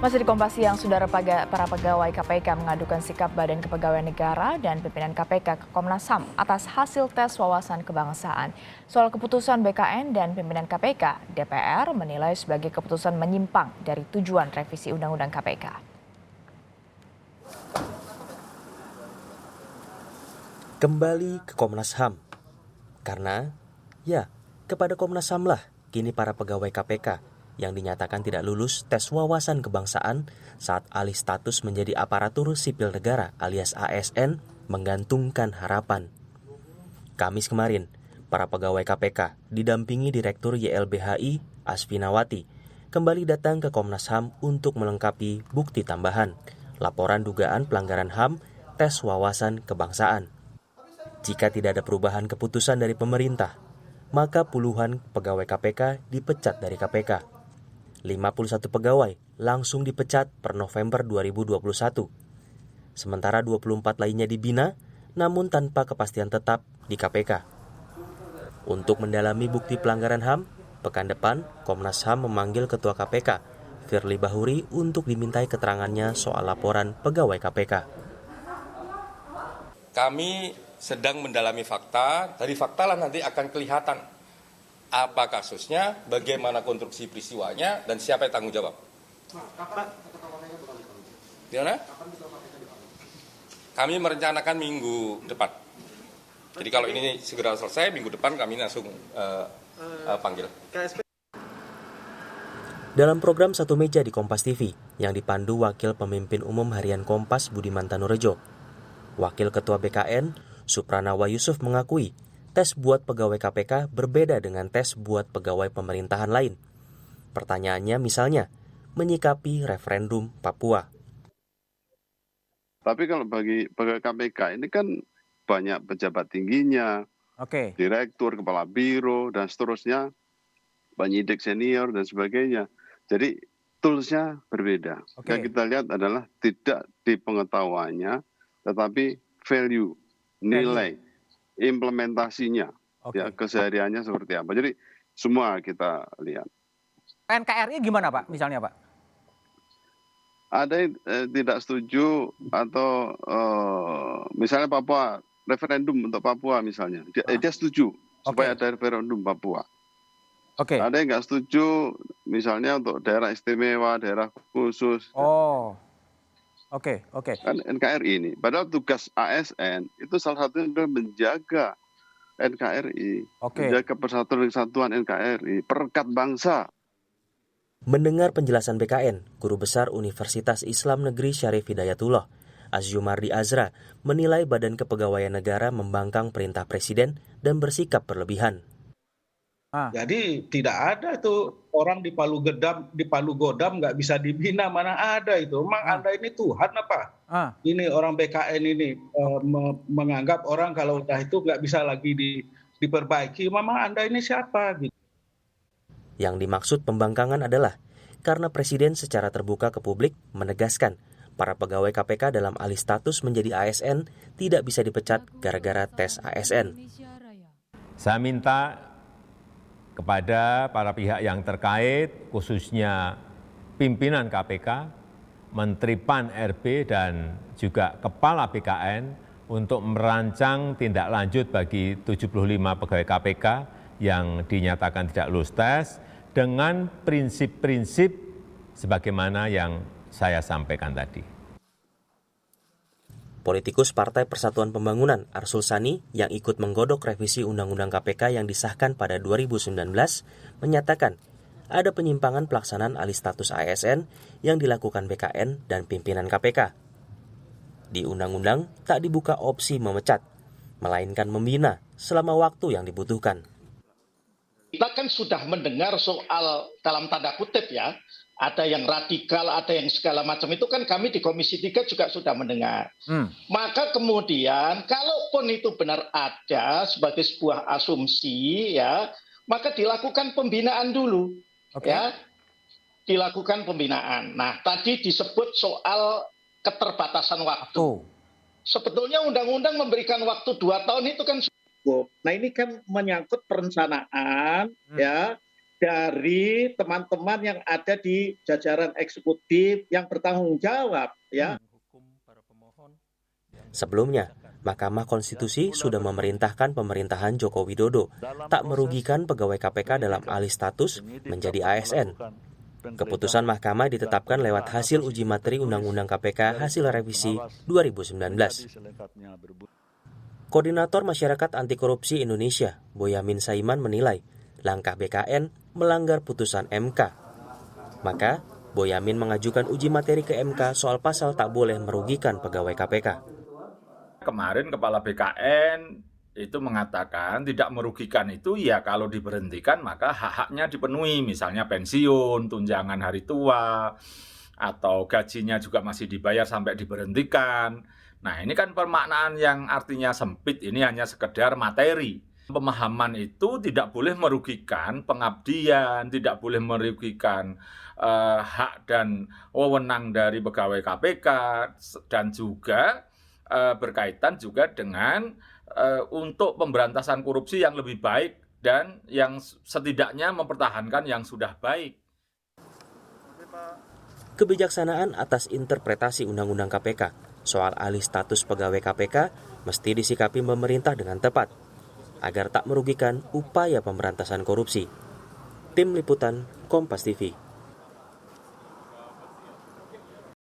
Masih di Kompas Siang, saudara para pegawai KPK mengadukan sikap Badan Kepegawaian Negara dan pimpinan KPK ke Komnas HAM atas hasil tes wawasan kebangsaan. Soal keputusan BKN dan pimpinan KPK, DPR menilai sebagai keputusan menyimpang dari tujuan revisi Undang-Undang KPK. Kembali ke Komnas HAM, karena kepada Komnas HAM lah kini para pegawai KPK yang dinyatakan tidak lulus tes wawasan kebangsaan saat alih status menjadi aparatur sipil negara alias ASN menggantungkan harapan. Kamis kemarin, para pegawai KPK didampingi Direktur YLBHI Asfinawati kembali datang ke Komnas HAM untuk melengkapi bukti tambahan laporan dugaan pelanggaran HAM tes wawasan kebangsaan. Jika tidak ada perubahan keputusan dari pemerintah, maka puluhan pegawai KPK dipecat dari KPK. 51 pegawai langsung dipecat per November 2021. Sementara 24 lainnya dibina, namun tanpa kepastian tetap di KPK. Untuk mendalami bukti pelanggaran HAM, pekan depan Komnas HAM memanggil Ketua KPK, Firly Bahuri, untuk dimintai keterangannya soal laporan pegawai KPK. Kami sedang mendalami fakta, dari fakta lah nanti akan kelihatan apa kasusnya, bagaimana konstruksi peristiwanya, dan siapa yang tanggung jawab. Gimana? Kami merencanakan minggu depan. Jadi kalau ini segera selesai, minggu depan kami langsung panggil. Dalam program Satu Meja di Kompas TV yang dipandu Wakil Pemimpin Umum Harian Kompas Budiman Tanurejo, Wakil Ketua BKN Supranawa Yusuf mengakui tes buat pegawai KPK berbeda dengan tes buat pegawai pemerintahan lain. Pertanyaannya misalnya, menyikapi referendum Papua. Tapi kalau bagi pegawai KPK ini kan banyak pejabat tingginya, direktur, kepala biro, dan seterusnya, penyidik senior, dan sebagainya. Jadi toolsnya berbeda. Yang kita lihat adalah tidak di pengetahuannya, tetapi value, nilai, implementasinya, ya, kesehariannya seperti apa. Jadi semua kita lihat. NKRI gimana Pak, misalnya Pak? Ada yang tidak setuju atau misalnya Papua, referendum untuk Papua misalnya. Dia setuju supaya ada referendum Papua. Ada yang nggak setuju misalnya untuk daerah istimewa, daerah khusus. Kan NKRI ini. Padahal tugas ASN itu salah satunya adalah menjaga NKRI, menjaga persatuan dan kesatuan NKRI, perekat bangsa. Mendengar penjelasan BKN, Guru Besar Universitas Islam Negeri Syarif Hidayatullah, Azyumardi Azra, menilai Badan Kepegawaian Negara membangkang perintah Presiden dan bersikap berlebihan. Jadi tidak ada itu orang di Palu Godam nggak bisa dibina, mana ada itu. Emang Anda ini Tuhan apa? Ini orang BKN ini menganggap orang kalau udah itu nggak bisa lagi diperbaiki. Memang Anda ini siapa? Gitu. Yang dimaksud pembangkangan adalah karena Presiden secara terbuka ke publik menegaskan para pegawai KPK dalam alih status menjadi ASN tidak bisa dipecat gara-gara tes ASN. Saya minta kepada para pihak yang terkait, khususnya pimpinan KPK, Menteri PAN-RB, dan juga Kepala BKN untuk merancang tindak lanjut bagi 75 pegawai KPK yang dinyatakan tidak lulus tes dengan prinsip-prinsip sebagaimana yang saya sampaikan tadi. Politikus Partai Persatuan Pembangunan Arsul Sani yang ikut menggodok revisi Undang-Undang KPK yang disahkan pada 2019 menyatakan ada penyimpangan pelaksanaan alih status ASN yang dilakukan BKN dan pimpinan KPK. Di Undang-Undang tak dibuka opsi memecat, melainkan membina selama waktu yang dibutuhkan. Kita kan sudah mendengar soal dalam tanda kutip ya, ada yang radikal, ada yang segala macam itu kan kami di Komisi 3 juga sudah mendengar. Maka kemudian kalaupun itu benar ada sebagai sebuah asumsi ya, maka dilakukan pembinaan dulu. Ya. Dilakukan pembinaan. Nah, tadi disebut soal keterbatasan waktu. Sebetulnya undang-undang memberikan waktu 2 tahun itu kan cukup. Nah, ini kan menyangkut perencanaan ya. dari teman-teman yang ada di jajaran eksekutif yang bertanggung jawab ya. Sebelumnya, Mahkamah Konstitusi sudah memerintahkan pemerintahan Joko Widodo tak merugikan pegawai KPK dalam alih status menjadi ASN. Keputusan Mahkamah ditetapkan lewat hasil uji materi Undang-Undang KPK hasil revisi 2019. Koordinator Masyarakat Anti Korupsi Indonesia, Boyamin Saiman menilai langkah BKN melanggar putusan MK. Maka, Boyamin mengajukan uji materi ke MK soal pasal tak boleh merugikan pegawai KPK. Kemarin Kepala BKN itu mengatakan tidak merugikan itu ya kalau diberhentikan maka hak-haknya dipenuhi, misalnya pensiun, tunjangan hari tua, atau gajinya juga masih dibayar sampai diberhentikan. Nah ini kan pemaknaan yang artinya sempit, ini hanya sekedar materi. Pemahaman itu tidak boleh merugikan pengabdian, tidak boleh merugikan hak dan wewenang dari pegawai KPK, dan juga berkaitan juga dengan untuk pemberantasan korupsi yang lebih baik dan yang setidaknya mempertahankan yang sudah baik. Kebijaksanaan atas interpretasi Undang-Undang KPK soal alih status pegawai KPK mesti disikapi pemerintah dengan tepat, agar tak merugikan upaya pemberantasan korupsi. Tim Liputan, Kompas TV.